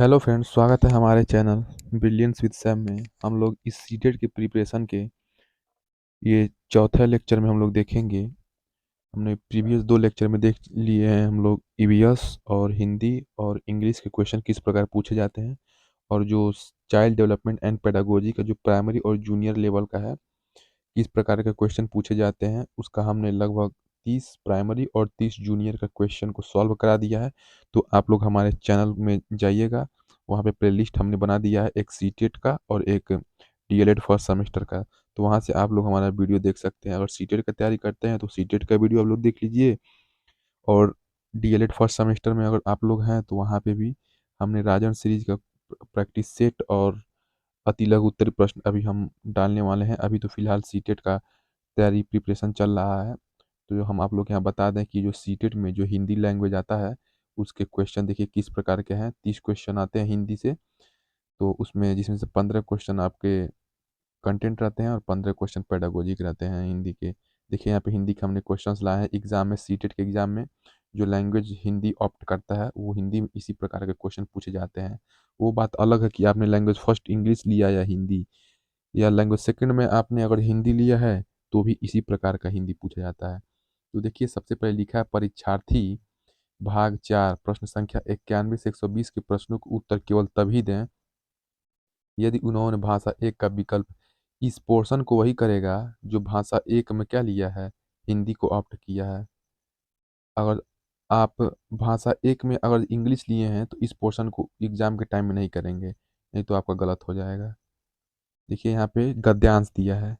Hello friends, स्वागत है हमारे चैनल ब्रिलियंस विद सैम में। हम लोग इस सीटेट के प्रिपरेशन के ये चौथे लेक्चर में हम लोग देखेंगे। हमने प्रीवियस 2 लेक्चर में देख लिए हैं हम लोग ईवीएस और हिंदी और इंग्लिश के क्वेश्चन किस प्रकार पूछे जाते हैं, और जो चाइल्ड डेवलपमेंट एंड पेडागोजी का जो प्राइमरी और जूनियर लेवल का है किस प्रकार के क्वेश्चन पूछे जाते हैं, उसका हमने लगभग 30 प्राइमरी और 30 जूनियर का क्वेश्चन को सॉल्व करा दिया है। तो आप लोग हमारे चैनल में जाइएगा, वहाँ पे प्लेलिस्ट हमने बना दिया है, एक सीटेट का और एक डीएलएड फर्स्ट सेमेस्टर का। तो वहाँ से आप लोग हमारा वीडियो देख सकते हैं। अगर सीटेट का तैयारी करते हैं तो सीटेट का वीडियो आप लोग देख लीजिए, और डीएलएड फर्स्ट सेमेस्टर में अगर आप लोग हैं तो वहाँ पे भी हमने राजन सीरीज का प्रैक्टिस सेट और अति लघु उत्तरीय प्रश्न अभी हम डालने वाले हैं। अभी तो फिलहाल सीटेट का तैयारी प्रिपरेशन चल रहा है। तो जो हम आप लोग के यहाँ बता दें कि जो सीटेट में जो हिंदी लैंग्वेज आता है उसके क्वेश्चन देखिए किस प्रकार के हैं। 30 क्वेश्चन आते हैं हिंदी से, तो उसमें जिसमें से 15 क्वेश्चन आपके कंटेंट रहते हैं और 15 क्वेश्चन पेडागोजिक रहते हैं हिंदी के। देखिए यहाँ पे हिंदी के हमने क्वेश्चंस लाए हैं। एग्जाम में सीटेट के एग्जाम में जो लैंग्वेज हिंदी ऑप्ट करता है वो हिंदी में इसी प्रकार के क्वेश्चन पूछे जाते हैं। वो बात अलग है कि आपने लैंग्वेज फर्स्ट इंग्लिश लिया या हिंदी, या लैंग्वेज सेकंड में आपने अगर हिंदी लिया है तो भी इसी प्रकार का हिंदी पूछा जाता है। तो देखिए सबसे पहले लिखा है परीक्षार्थी भाग 4 प्रश्न संख्या 91 से 120 के प्रश्नों को उत्तर केवल तभी दें यदि उन्होंने भाषा एक का विकल्प। इस पोर्शन को वही करेगा जो भाषा एक में क्या लिया है, हिंदी को ऑप्ट किया है। अगर आप भाषा एक में अगर इंग्लिश लिए हैं तो इस पोर्शन को एग्जाम के टाइम में नहीं करेंगे, नहीं तो आपका गलत हो जाएगा। देखिए यहाँ पे गद्यांश दिया है।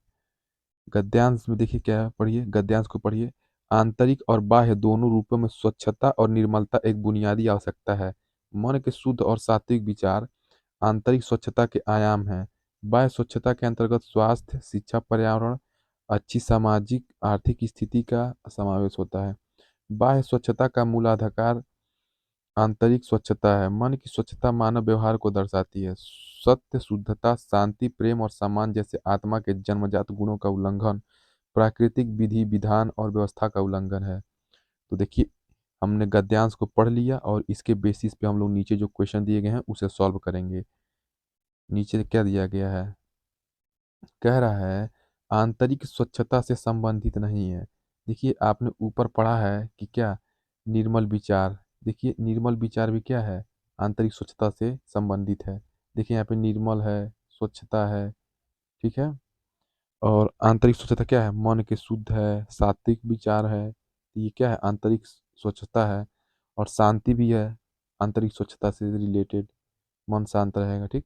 गद्यांश में देखिए क्या है, पढ़िए गद्यांश को पढ़िए। आंतरिक और बाह्य दोनों रूपों में स्वच्छता और निर्मलता एक बुनियादी आवश्यकता है। मन के शुद्ध और सात्विक विचार आंतरिक स्वच्छता के आयाम हैं। बाह्य स्वच्छता के अंतर्गत स्वास्थ्य, शिक्षा, पर्यावरण, अच्छी सामाजिक आर्थिक स्थिति का समावेश होता है। बाह्य स्वच्छता का मूलाधार आंतरिक स्वच्छता है। मन की स्वच्छता मानव व्यवहार को दर्शाती है। सत्य, शुद्धता, शांति, प्रेम और सम्मान जैसे आत्मा के जन्मजात गुणों का उल्लंघन प्राकृतिक विधि विधान और व्यवस्था का उल्लंघन है। तो देखिए हमने गद्यांश को पढ़ लिया और इसके बेसिस पे हम लोग नीचे जो क्वेश्चन दिए गए हैं उसे सॉल्व करेंगे। नीचे क्या दिया गया है, कह रहा है आंतरिक स्वच्छता से संबंधित नहीं है। देखिए आपने ऊपर पढ़ा है कि क्या, निर्मल विचार। देखिए निर्मल विचार भी क्या है, आंतरिक स्वच्छता से संबंधित है। देखिए यहाँ पे निर्मल है, स्वच्छता है, ठीक है। और आंतरिक स्वच्छता क्या है, मन के शुद्ध है, सात्विक विचार है, ये क्या है, आंतरिक स्वच्छता है। और शांति भी है, आंतरिक स्वच्छता से रिलेटेड, मन शांत रहेगा, ठीक।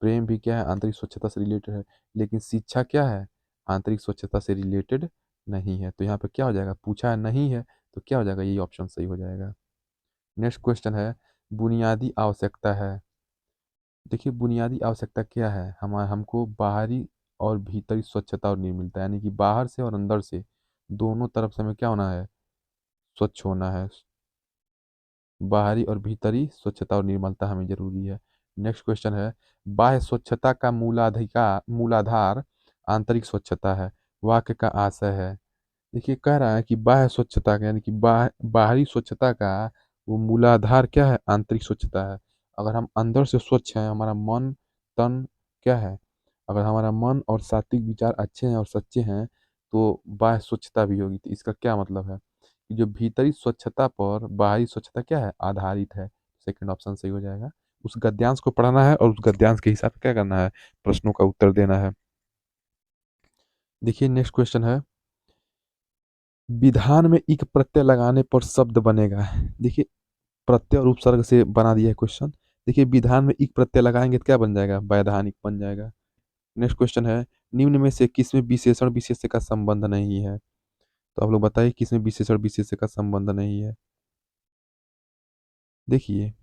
प्रेम भी क्या है, आंतरिक स्वच्छता से रिलेटेड है। लेकिन शिक्षा क्या है, आंतरिक स्वच्छता से रिलेटेड नहीं है। तो यहाँ पे क्या हो जाएगा, पूछा है नहीं है तो क्या हो जाएगा, यही ऑप्शन सही हो जाएगा। नेक्स्ट क्वेश्चन है बुनियादी आवश्यकता है। देखिए बुनियादी आवश्यकता क्या है, हमको बाहरी और भीतरी स्वच्छता और निर्मलता, यानी कि बाहर से और अंदर से दोनों तरफ से हमें क्या होना है, स्वच्छ होना है। बाहरी और भीतरी स्वच्छता और निर्मलता हमें जरूरी है। नेक्स्ट क्वेश्चन है बाह्य स्वच्छता का मूलाधार आंतरिक स्वच्छता है। वाक्य का आशय है। देखिए कह रहा है कि बाह्य स्वच्छता का यानी कि बाहरी स्वच्छता का वो मूलाधार क्या है, आंतरिक स्वच्छता है। अगर हम अंदर से स्वच्छ हैं, हमारा मन तन क्या है, अगर हमारा मन और सात्विक विचार अच्छे हैं और सच्चे हैं तो बाह्य स्वच्छता भी होगी। तो इसका क्या मतलब है कि जो भीतरी स्वच्छता पर बाहरी स्वच्छता क्या है, आधारित है। सेकंड ऑप्शन सही हो जाएगा। उस गद्यांश को पढ़ना है और उस गद्यांश के हिसाब से क्या करना है, प्रश्नों का उत्तर देना है। देखिए नेक्स्ट क्वेश्चन है विधान में इक प्रत्यय लगाने पर शब्द बनेगा। देखिए प्रत्यय और उपसर्ग से बना दिया है क्वेश्चन। देखिए विधान में इक प्रत्यय लगाएंगे तो क्या बन जाएगा, वैधानिक बन जाएगा। नेक्स्ट क्वेश्चन है निम्न में से किसमें विशेषण विशेष्य का संबंध नहीं है। तो आप लोग बताइए किसमें विशेषण विशेष्य का संबंध नहीं है। देखिए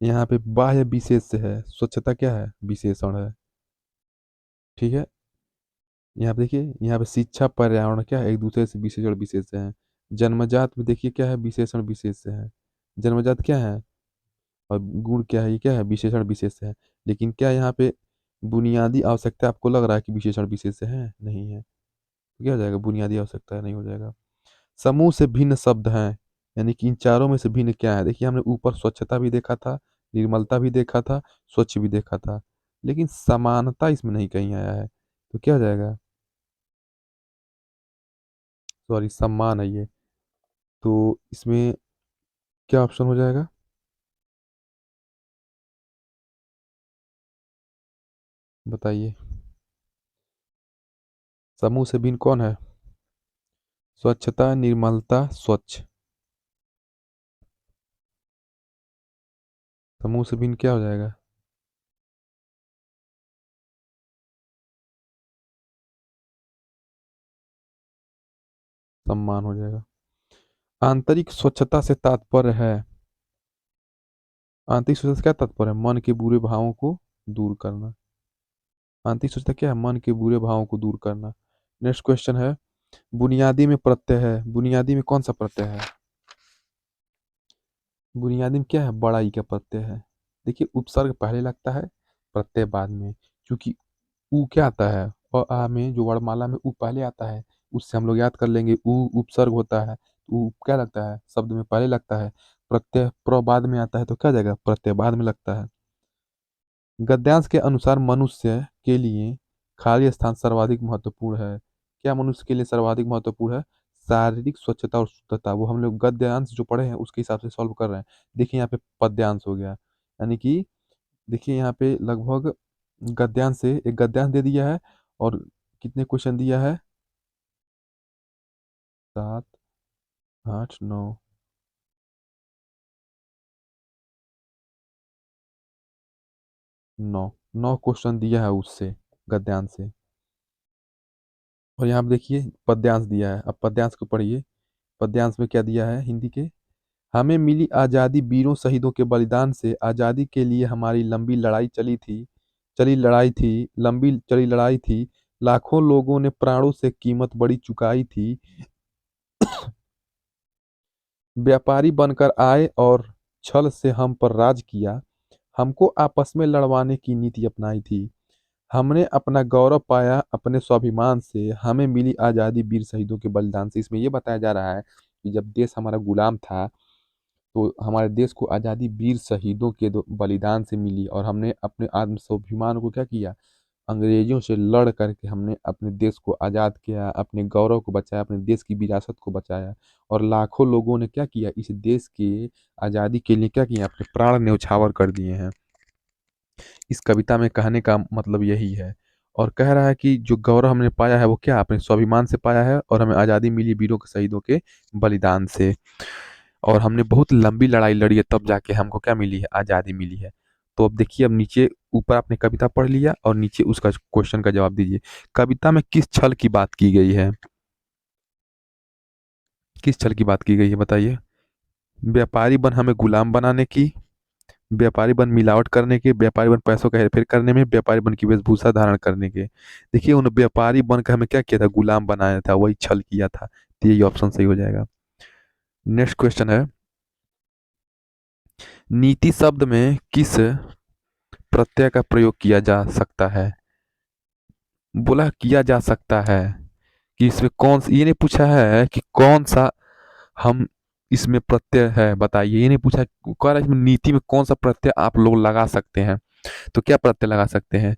यहाँ पे बाह्य विशेष्य है, स्वच्छता क्या है, विशेषण है, ठीक है। यहाँ पे देखिए, यहाँ पे शिक्षा पर्यावरण क्या है, एक दूसरे से विशेषण विशेष्य है। जन्मजात में देखिए क्या है, विशेषण विशेष्य है। जन्मजात क्या है और गुण क्या है, ये क्या है, विशेषण विशेष्य है। लेकिन क्या यहाँ पे बुनियादी आवश्यकता आपको लग रहा है कि विशेषण विशेष्य है, नहीं है। तो क्या हो जाएगा, बुनियादी आवश्यकता नहीं हो जाएगा। समूह से भिन्न शब्द हैं, यानी कि इन चारों में से भिन्न क्या है। देखिए हमने ऊपर स्वच्छता भी देखा था, निर्मलता भी देखा था, स्वच्छ भी देखा था, लेकिन समानता इसमें नहीं कहीं आया है। तो क्या हो जाएगा? सॉरी, सम्मान है ये। तो इसमें क्या ऑप्शन हो जाएगा? बताइए। समूह से भिन्न कौन है? स्वच्छता, निर्मलता, स्वच्छ। समूह से भिन्न क्या हो जाएगा? सम्मान हो जाएगा। आंतरिक स्वच्छता से तात्पर्य है, आंतरिक स्वच्छता से क्या तात्पर्य है? मन के बुरे भावों को दूर करना। आंतरिक स्वच्छता क्या है? मन के बुरे भावों को दूर करना। नेक्स्ट क्वेश्चन है, बुनियादी में प्रत्यय है, बुनियादी में कौन सा प्रत्यय है? बुनियादी में क्या है? बड़ाई का प्रत्यय है। देखिए, उपसर्ग पहले लगता है, प्रत्यय बाद में। क्योंकि ऊ क्या आता है? आ में जो वर्णमाला में ऊ पहले आता है, उससे हम लोग याद कर लेंगे, ऊ उपसर्ग होता है। ऊ क्या लगता है? शब्द में पहले लगता है। प्रत्यय प्र बाद में आता है, तो क्या हो जाएगा? प्रत्यय बाद में लगता है। गद्यांश के अनुसार मनुष्य के लिए खाली स्थान सर्वाधिक महत्वपूर्ण है। क्या मनुष्य के लिए सर्वाधिक महत्वपूर्ण है? शारीरिक स्वच्छता और शुद्धता। वो हम लोग गद्यांश जो पढ़े हैं उसके हिसाब से सॉल्व कर रहे हैं। देखिए यहाँ पे पद्यांश हो गया, यानी कि देखिए यहाँ पे लगभग गद्यांश से एक गद्यांश दे दिया है, और कितने क्वेश्चन दिया है? 7, 8, 9। 9, 9 क्वेश्चन दिया है उससे, गद्यांश से। और यहाँ पे देखिए पद्यांश दिया है, अब पद्यांश को पढ़िए। पद्यांश में क्या दिया है हिंदी के? हमें मिली आज़ादी वीरों शहीदों के बलिदान से, आज़ादी के लिए हमारी लंबी लड़ाई लंबी चली लड़ाई थी। लाखों लोगों ने प्राणों से कीमत बड़ी चुकाई थी। व्यापारी बनकर आए और छल से हम पर राज किया। हमको आपस में लड़वाने की नीति अपनाई थी। हमने अपना गौरव पाया अपने स्वाभिमान से। हमें मिली आज़ादी वीर शहीदों के बलिदान से। इसमें यह बताया जा रहा है कि जब देश हमारा गुलाम था, तो हमारे देश को आज़ादी वीर शहीदों के बलिदान से मिली, और हमने अपने आत्म स्वाभिमान को क्या किया? अंग्रेजों से लड़ करके हमने अपने देश को आज़ाद किया, अपने गौरव को बचाया, अपने देश की विरासत को बचाया। और लाखों लोगों ने क्या किया? इस देश के आज़ादी के लिए क्या किया? अपने प्राण न्यौछावर कर दिए हैं। इस कविता में कहने का मतलब यही है। और कह रहा है कि जो गौरव हमने पाया है वो क्या? अपने स्वाभिमान से पाया है, और हमें आज़ादी मिली वीरों के शहीदों के बलिदान से। और हमने बहुत लंबी लड़ाई लड़ी है, तब जाके हमको क्या मिली है? आज़ादी मिली है। तो अब देखिए, अब नीचे ऊपर आपने कविता पढ़ लिया, और नीचे उसका क्वेश्चन का जवाब दीजिए। कविता में किस छल की बात की गई है? किस छल की बात की गई है बताइए? व्यापारी बन हमें गुलाम बनाने की, व्यापारी बन मिलावट करने के, व्यापारी बन पैसों का हेरफेर करने में, व्यापारी बन की वेशभूषा धारण करने के। देखिए, उन व्यापारी बन के हमें क्या किया था? गुलाम बनाया था, वही छल किया था। तो यही ऑप्शन सही हो जाएगा। नेक्स्ट क्वेश्चन है, नीति शब्द में किस प्रत्यय का प्रयोग किया जा सकता है? बोला किया जा सकता है, कि इसमें कौन सा, ये नहीं पूछा है कि कौन सा हम इसमें प्रत्यय है बताइए। ये नहीं पूछा, कह रहा है इसमें नीति में कौन सा प्रत्यय आप लोग लगा सकते हैं। तो क्या प्रत्यय लगा सकते हैं?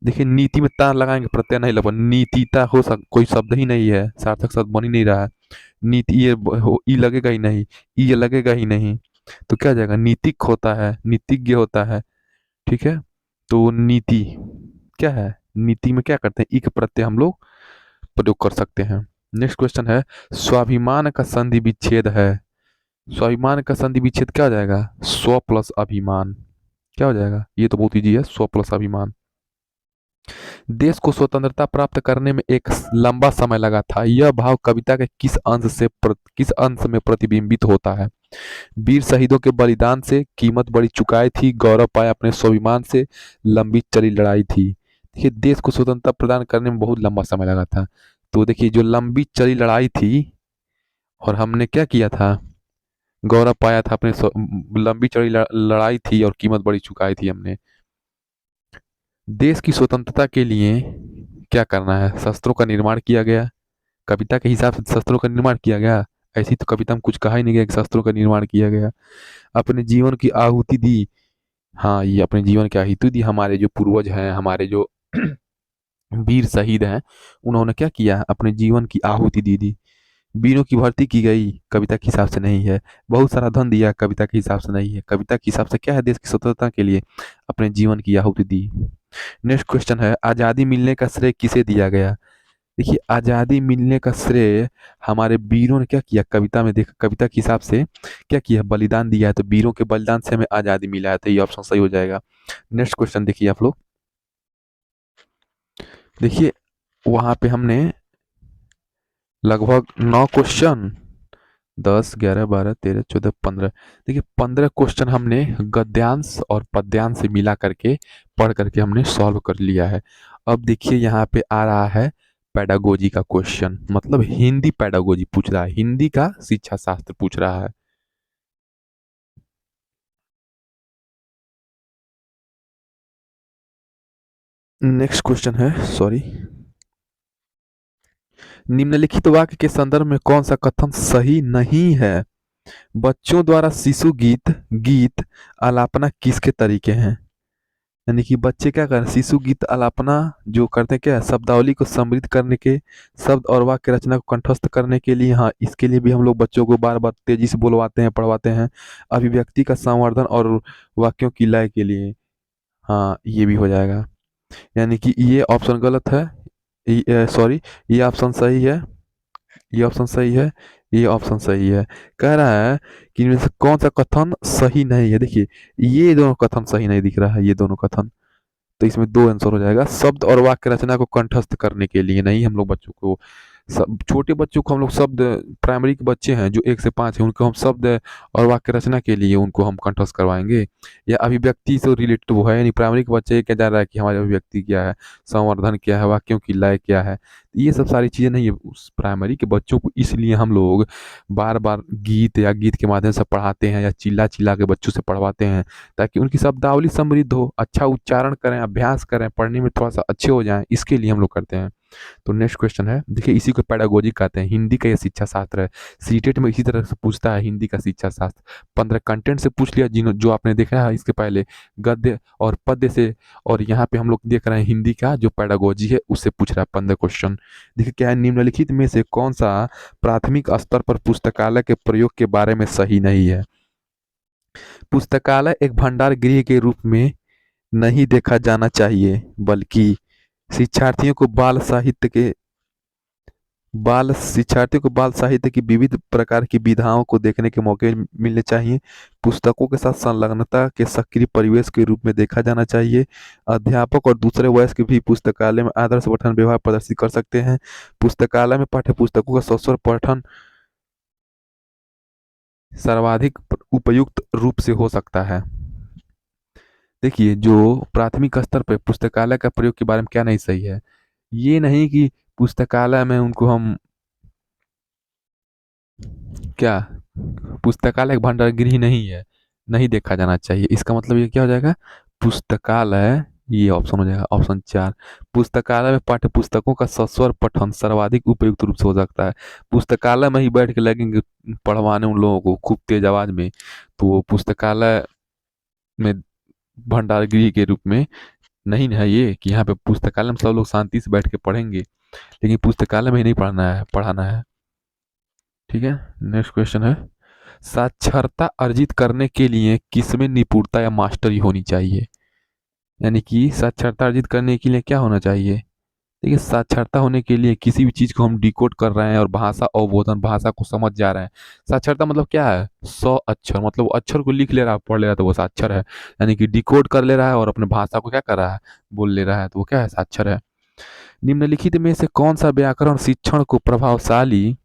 देखिए, नीति में ता लगाएंगे, प्रत्यय नहीं लगा। नीतिता कोई शब्द ही नहीं है, सार्थक शब्द बन ही नहीं रहा है। नीति ये ई लगेगा ही नहीं, ई ये लगेगा ही नहीं। तो क्या हो जाएगा? नीतिक होता है, नीतिज्ञ होता है। ठीक है, तो नीति क्या है? नीति में क्या करते हैं? इक प्रत्यय हम लोग प्रयोग कर सकते हैं। नेक्स्ट क्वेश्चन है, स्वाभिमान का संधि विच्छेद है। स्वाभिमान का संधि विच्छेद क्या हो जाएगा? स्व प्लस अभिमान। क्या हो जाएगा? ये तो बहुत इजी है, स्व प्लस अभिमान। देश को स्वतंत्रता प्राप्त करने में एक लंबा समय लगा था। यह भाव कविता के किस अंश में प्रतिबिंबित होता है? वीर शहीदों के बलिदान से, कीमत बड़ी चुकाई थी, गौरव पाया अपने स्वाभिमान से, लंबी चली लड़ाई थी। देखिए, देश को स्वतंत्रता प्रदान करने में बहुत लंबा समय लगा था। तो देखिए, जो लंबी चली लड़ाई थी, और हमने क्या किया था? गौरव पाया था अपने लंबी चौड़ी लड़ाई थी, और कीमत बड़ी चुकाई थी हमने। देश की स्वतंत्रता के लिए क्या करना है? शस्त्रों का निर्माण किया गया। कविता के हिसाब से शस्त्रों का निर्माण किया गया? ऐसी तो कविता में कुछ कहा ही नहीं गया कि शस्त्रों का निर्माण किया गया। अपने जीवन की आहुति दी, हाँ, ये अपने जीवन की आहुति दी। हमारे जो पूर्वज हैं, हमारे जो वीर शहीद हैं, उन्होंने क्या किया? अपने जीवन की आहुति दे दी। वीरों की भर्ती की गई, कविता के हिसाब से नहीं है। बहुत सारा धन दिया, कविता के हिसाब से नहीं है। कविता के हिसाब से क्या है? देश की स्वतंत्रता के लिए अपने जीवन की आहुति दी। नेक्स्ट क्वेश्चन है, आज़ादी मिलने का श्रेय किसे दिया गया? देखिए, आज़ादी मिलने का श्रेय हमारे वीरों ने क्या किया? कविता में देखा, कविता के हिसाब से क्या किया? बलिदान दिया है, तो वीरों के बलिदान से हमें आज़ादी मिला है, तो ये ऑप्शन सही हो जाएगा। नेक्स्ट क्वेश्चन देखिए आप लोग। देखिए, वहाँ पे हमने लगभग 9 क्वेश्चन, 10, 11, 12, 13, 14, 15, देखिए 15 क्वेश्चन हमने गद्यांश और पद्यांश से मिला करके पढ़ करके हमने सॉल्व कर लिया है। अब देखिए यहाँ पे आ रहा है पेडागोजी का क्वेश्चन, मतलब हिंदी पेडागोजी पूछ रहा है, हिंदी का शिक्षा शास्त्र पूछ रहा है। नेक्स्ट क्वेश्चन है, सॉरी, निम्नलिखित वाक्य के संदर्भ में कौन सा कथन सही नहीं है? बच्चों द्वारा शिशु गीत गीत आलापना किसके तरीके हैं? यानी कि बच्चे क्या करें? शिशु गीत आलापना जो करते हैं, क्या है? शब्दावली को समृद्ध करने के, शब्द और वाक्य रचना को कंठस्थ करने के लिए। हाँ, इसके लिए भी हम लोग बच्चों को बार बार तेजी से बुलवाते हैं, पढ़वाते हैं। अभिव्यक्ति का संवर्धन और वाक्यों की लय के लिए। हाँ, ये भी हो जाएगा। यानी कि ये ऑप्शन गलत है, सॉरी, ये ऑप्शन सही है, ये ऑप्शन सही है, ये ऑप्शन सही है। कह रहा है कि इनमें से कौन सा कथन सही नहीं है? देखिए, ये दोनों कथन सही नहीं दिख रहा है, ये दोनों कथन। तो इसमें दो आंसर हो जाएगा। शब्द और वाक्य रचना को कंठस्थ करने के लिए नहीं, हम लोग बच्चों को, सब छोटे बच्चों को हम लोग शब्द, प्राइमरी के बच्चे हैं जो 1 से 5 हैं, उनको हम शब्द और वाक्य रचना के लिए उनको हम कंठस्थ करवाएंगे, या अभिव्यक्ति से रिलेटेड वो है? यानी प्राइमरी के बच्चे क्या जान रहा है कि हमारी अभिव्यक्ति क्या है, संवर्धन क्या है, वाक्यों की लय क्या है? ये सब सारी चीज़ें नहीं है उस प्राइमरी के बच्चों को, इसलिए हम लोग बार बार गीत या गीत के माध्यम से पढ़ाते हैं, या चिल्ला चिल्ला के बच्चों से पढ़वाते हैं, ताकि उनकी शब्दावली समृद्ध हो, अच्छा उच्चारण करें, अभ्यास करें, पढ़ने में थोड़ा सा अच्छे हो जाएं, इसके लिए हम लोग करते हैं। तो नेक्स्ट क्वेश्चन है, देखिए इसी को पेडागोजी कहते हैं, हिंदी का ये शिक्षा शास्त्र है। सीटेट में इसी तरह से पूछता है हिंदी का शिक्षा शास्त्र। 15 कंटेंट से पूछ लिया, जिन जो आपने देखा है इसके पहले, गद्य और पद्य से। और यहाँ पे हम लोग देख रहे हैं हिंदी का जो पेडागोजी है उससे पूछ रहा है 15 क्वेश्चन। देखिए क्या है, निम्नलिखित में से कौन सा प्राथमिक स्तर पर पुस्तकालय के प्रयोग के बारे में सही नहीं है? पुस्तकालय एक भंडार गृह के रूप में नहीं देखा जाना चाहिए, बल्कि शिक्षार्थियों को बाल साहित्य की विविध प्रकार की विधाओं को देखने के मौके मिलने चाहिए। पुस्तकों के साथ संलग्नता के सक्रिय परिवेश के रूप में देखा जाना चाहिए। अध्यापक और दूसरे वयस्क भी पुस्तकालय में आदर्श पठन व्यवहार प्रदर्शित कर सकते हैं। पुस्तकालय में पाठ्य पुस्तकों का सस्वर पठन सर्वाधिक उपयुक्त रूप से हो सकता है। देखिए, जो प्राथमिक स्तर पे पुस्तकालय का प्रयोग के बारे में क्या नहीं सही है? ये नहीं कि पुस्तकालय में उनको हम क्या, पुस्तकालय एक भंडार गृह नहीं है, नहीं देखा जाना चाहिए, इसका मतलब ये क्या हो जाएगा? पुस्तकालय, ये ऑप्शन हो जाएगा ऑप्शन 4। पुस्तकालय में पाठ्य पुस्तकों का सस्वर पठन सर्वाधिक उपयुक्त रूप से हो सकता है। पुस्तकालय में ही बैठ के लगेंगे पढ़वाने उन लोगों को खूब तेज आवाज में, तो वो पुस्तकालय में भंडार गृह के रूप में नहीं है ये, कि यहाँ पे पुस्तकालय में सब लोग शांति से बैठ के पढ़ेंगे, लेकिन पुस्तकालय में ही नहीं पढ़ाना है। ठीक है, नेक्स्ट क्वेश्चन है, साक्षरता अर्जित करने के लिए किसमें निपुणता या मास्टरी होनी चाहिए? यानी कि साक्षरता अर्जित करने के लिए क्या होना चाहिए? देखिए, साक्षरता होने के लिए किसी भी चीज को हम डिकोड कर रहे हैं और भाषा अवबोधन, भाषा को समझ जा रहे हैं। साक्षरता मतलब क्या है? 100 अक्षर, मतलब वो अक्षर को लिख ले रहा है, पढ़ ले रहा है, तो वो साक्षर है। यानी कि डिकोड कर ले रहा है और अपने भाषा को क्या कर रहा है? बोल ले रहा है, तो वो क्या है? साक्षर है। निम्नलिखित में से कौन सा व्याकरण शिक्षण को प्रभावशाली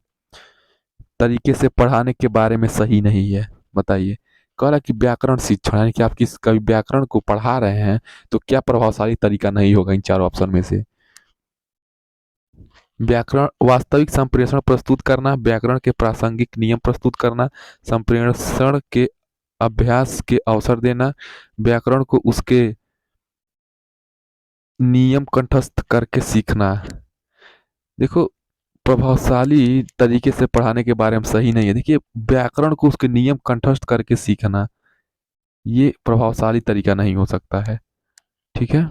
तरीके से पढ़ाने के बारे में सही नहीं है? बताइए। कह रहा है कि व्याकरण शिक्षण, यानी कि आप किस कभी व्याकरण को पढ़ा रहे हैं, तो क्या प्रभावशाली तरीका नहीं होगा इन चारों ऑप्शन में से? व्याकरण वास्तविक संप्रेषण प्रस्तुत करना, व्याकरण के प्रासंगिक नियम प्रस्तुत करना, संप्रेषण के अभ्यास के अवसर देना, व्याकरण को उसके नियम कंठस्थ करके सीखना। देखो, प्रभावशाली तरीके से पढ़ाने के बारे में सही नहीं है। देखिए, व्याकरण को उसके नियम कंठस्थ करके सीखना, ये प्रभावशाली तरीका नहीं हो सकता है। ठीक है।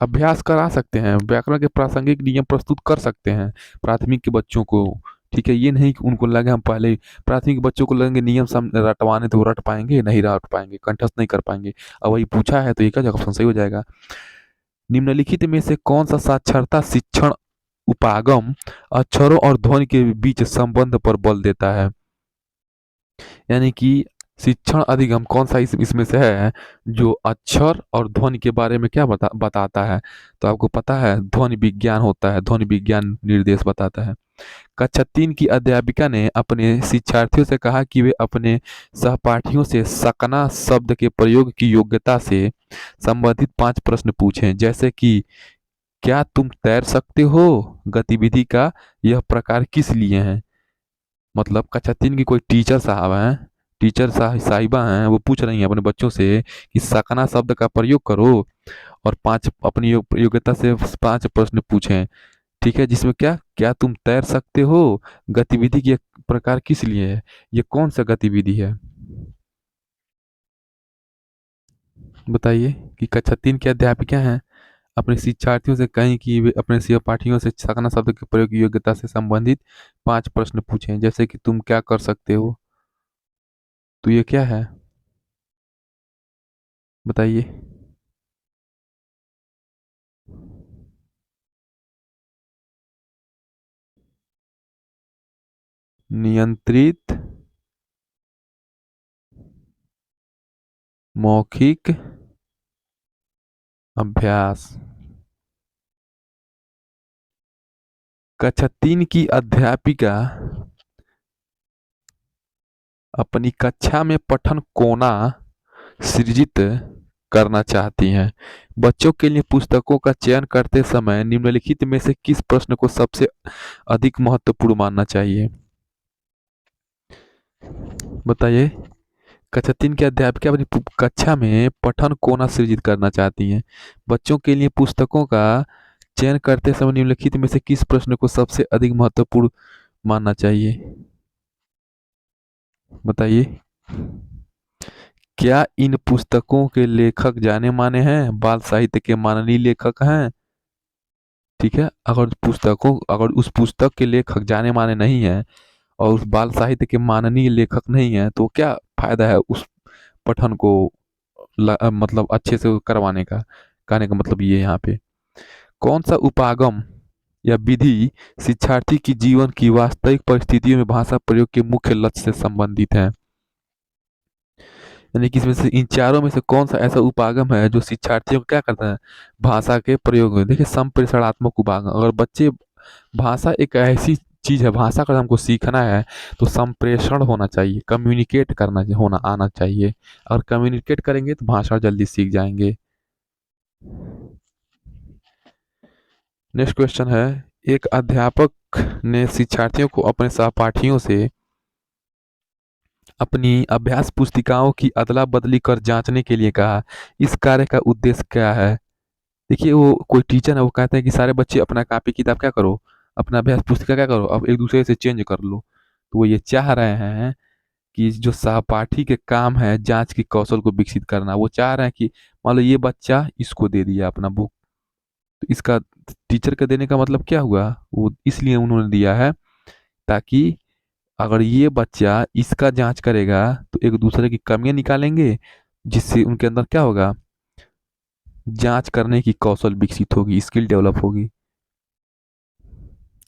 अभ्यास करा सकते हैं, व्याकरण के प्रासंगिक नियम प्रस्तुत कर सकते हैं प्राथमिक के बच्चों को। ठीक है, ये नहीं कि उनको लगे हम पहले प्राथमिक बच्चों को लगेंगे नियम सम रटवाने तो वो रट पाएंगे नहीं, रट पाएंगे, कंठस्थ नहीं कर पाएंगे। अब वही पूछा है तो एक जगह ऑप्शन सही हो जाएगा। निम्नलिखित में से कौन सा साक्षरता शिक्षण उपागम अक्षरों और ध्वनि के बीच संबंध पर बल देता है? यानी कि शिक्षण अधिगम कौन सा इसमें से है जो अक्षर और ध्वनि के बारे में क्या बताता है? तो आपको पता है ध्वनि विज्ञान होता है, ध्वनि विज्ञान निर्देश बताता है। कक्षा 3 की अध्यापिका ने अपने शिक्षार्थियों से कहा कि वे अपने सहपाठियों से सकना शब्द के प्रयोग की योग्यता से संबंधित 5 प्रश्न पूछें, जैसे कि क्या तुम तैर सकते हो? गतिविधि का यह प्रकार किस लिए है? मतलब कक्षा 3 की कोई टीचर साहब हैं, साहिबा हैं, वो पूछ रही हैं अपने बच्चों से कि सकना शब्द का प्रयोग करो और 5 अपनी योग्यता से 5 प्रश्न पूछें। ठीक है, जिसमें क्या क्या तुम तैर सकते हो? गतिविधि के प्रकार किस लिए है? ये कौन सा गतिविधि है? बताइए। कि कक्षा 3 की अध्यापिका हैं, अपने शिक्षार्थियों से कहें कि वे अपने सहपाठियों से सकना शब्द के प्रयोग की योग्यता से संबंधित 5 प्रश्न पूछें, जैसे कि तुम क्या कर सकते हो? तो ये क्या है? बताइए। नियंत्रित मौखिक अभ्यास। कक्षा 3 की अध्यापिका अपनी कक्षा में पठन कोना सृजित करना चाहती हैं। बच्चों के लिए पुस्तकों का चयन करते समय निम्नलिखित में से किस प्रश्न को सबसे अधिक महत्वपूर्ण मानना चाहिए? बताइए। कक्षा 3 की अध्यापिका अपनी कक्षा में पठन कोना सृजित करना चाहती हैं। बच्चों के लिए पुस्तकों का चयन करते समय निम्नलिखित में से किस प्रश्न को सबसे अधिक महत्वपूर्ण मानना चाहिए? बताइए। क्या इन पुस्तकों के लेखक जाने माने हैं, बाल साहित्य के माननीय लेखक हैं? ठीक है, अगर उस पुस्तक के लेखक जाने माने नहीं है और उस बाल साहित्य के माननीय लेखक नहीं है तो क्या फायदा है उस पठन को मतलब अच्छे से करवाने का? कहने का मतलब ये यहाँ पे कौन सा उपागम या विधि शिक्षार्थी की जीवन की वास्तविक परिस्थितियों में भाषा प्रयोग के मुख्य लक्ष्य से संबंधित है? यानी कि इसमें से इन चारों में से कौन सा ऐसा उपागम है जो शिक्षार्थियों को क्या करता है भाषा के प्रयोग में? देखिए संप्रेषणात्मक उपागम, अगर बच्चे भाषा एक ऐसी चीज है, भाषा का हमको सीखना है तो संप्रेषण होना चाहिए, कम्युनिकेट करना होना आना चाहिए। अगर कम्युनिकेट करेंगे तो भाषा जल्दी सीख जाएंगे। नेक्स्ट क्वेश्चन है, एक अध्यापक ने शिक्षार्थियों को अपने सहपाठियों से अपनी अभ्यास पुस्तिकाओं की अदला बदली कर जांचने के लिए कहा। इस कार्य का उद्देश्य क्या है? देखिए वो कोई टीचर है, वो कहते हैं कि सारे बच्चे अपना कॉपी किताब क्या करो, अपना अभ्यास पुस्तिका क्या करो, अब एक दूसरे से चेंज कर लो। तो वो ये चाह रहे हैं कि जो सहपाठी के काम है जांच की कौशल को विकसित करना, वो चाह रहे हैं कि मान लो ये बच्चा इसको दे दिया अपना बुक, तो इसका टीचर का देने का मतलब क्या हुआ? वो इसलिए उन्होंने दिया है ताकि अगर ये बच्चा इसका जांच करेगा तो एक दूसरे की कमियां निकालेंगे, जिससे उनके अंदर क्या होगा, जांच करने की कौशल विकसित होगी, स्किल डेवलप होगी।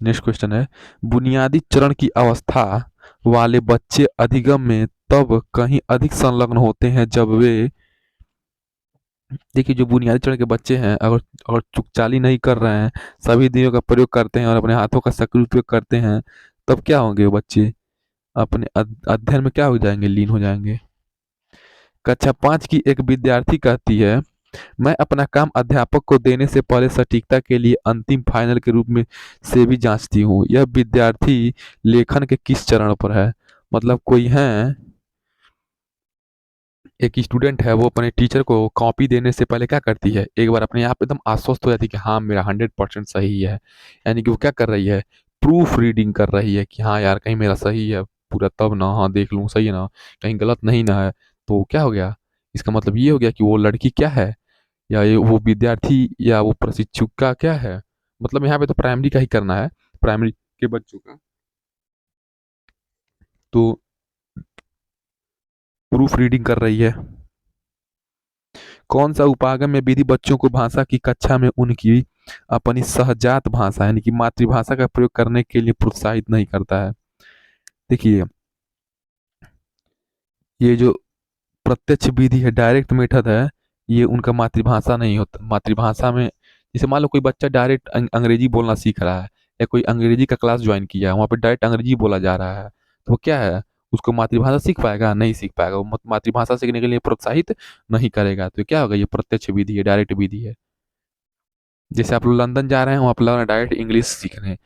नेक्स्ट क्वेश्चन है, बुनियादी चरण की अवस्था वाले बच्चे अधिगम में तब कहीं अधिक संलग्न होते हैं जब वे, देखिए जो बुनियादी चरण के बच्चे हैं अगर अगर चुकचाली नहीं कर रहे हैं, सभी इंद्रियों का प्रयोग करते हैं और अपने हाथों का सक्रिय उपयोग करते हैं, तब क्या होंगे वो बच्चे? अपने अध्ययन में क्या हो जाएंगे, लीन हो जाएंगे। कक्षा 5 की एक विद्यार्थी कहती है, मैं अपना काम अध्यापक को देने से पहले सटीकता के लिए अंतिम फाइनल के रूप में से भी जांचती हूँ। यह विद्यार्थी लेखन के किस चरण पर है? मतलब कोई है, एक स्टूडेंट है, वो अपने टीचर को कॉपी देने से पहले क्या करती है, एक बार अपने आप एकदम आश्वस्त हो जाती है कि हाँ मेरा 100% सही है। यानी कि वो क्या कर रही है, प्रूफ रीडिंग कर रही है कि हाँ यार कहीं मेरा सही है पूरा, तब ना हाँ देख लूँ सही है ना, कहीं गलत नहीं ना है। तो क्या हो गया, इसका मतलब ये हो गया कि वो लड़की क्या है, या ये वो विद्यार्थी या वो प्रशिक्षुक का क्या है। मतलब यहाँ पे तो प्राइमरी का ही करना है, प्राइमरी के बच्चों का। तो प्रूफ रीडिंग कर रही है। कौन सा उपागम में विधि बच्चों को भाषा की कक्षा में उनकी अपनी सहजात भाषा यानी कि मातृभाषा का प्रयोग करने के लिए प्रोत्साहित नहीं करता है। देखिए, ये जो प्रत्यक्ष विधि है, डायरेक्ट मेथड है, ये उनका मातृभाषा नहीं होता। मातृभाषा में जैसे मान लो कोई बच्चा डायरेक्ट अंग्रेजी बोलना सीख रहा है, या कोई अंग्रेजी का क्लास ज्वाइन किया है, वहाँ पे डायरेक्ट अंग्रेजी बोला जा रहा है, तो वो क्या है, उसको मातृभाषा सीख पाएगा? नहीं सीख पाएगा। वो मातृभाषा सीखने के लिए प्रोत्साहित नहीं करेगा। तो क्या होगा, ये प्रत्यक्ष विधि है, डायरेक्ट विधि है। जैसे आप लोग लंदन जा रहे हैं, वहाँ पर डायरेक्ट इंग्लिश सीख रहे हैं,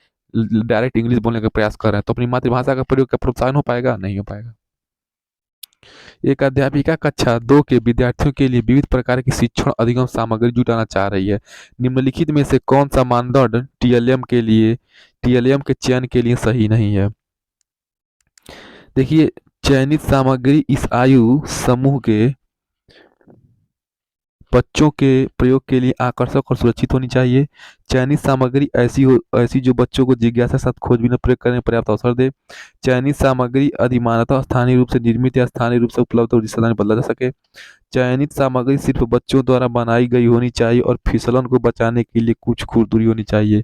डायरेक्ट इंग्लिश बोलने का प्रयास कर रहे हैं, तो अपनी मातृभाषा का प्रयोग का प्रोत्साहन हो पाएगा? नहीं हो पाएगा। एक अध्यापिका कक्षा 2 के विद्यार्थियों के लिए विविध प्रकार की शिक्षण अधिगम सामग्री जुटाना चाह रही है। निम्नलिखित में से कौन सा मानदंड टीएलएम के चयन के लिए सही नहीं है? देखिए, चयनित सामग्री इस आयु समूह के बच्चों के प्रयोग के लिए आकर्षक और सुरक्षित होनी चाहिए। चयनित सामग्री ऐसी जो बच्चों को जिज्ञासा के साथ खोजबीन और प्रयोग करने में पर्याप्त अवसर दे। चयनित सामग्री अधिमानतः स्थानीय रूप से निर्मित या स्थानीय रूप से उपलब्ध और रिश्तेदार में बदला जा सके। चयनित सामग्री सिर्फ बच्चों द्वारा बनाई गई होनी चाहिए और फिसलन को बचाने के लिए कुछ खुरदुरी होनी चाहिए।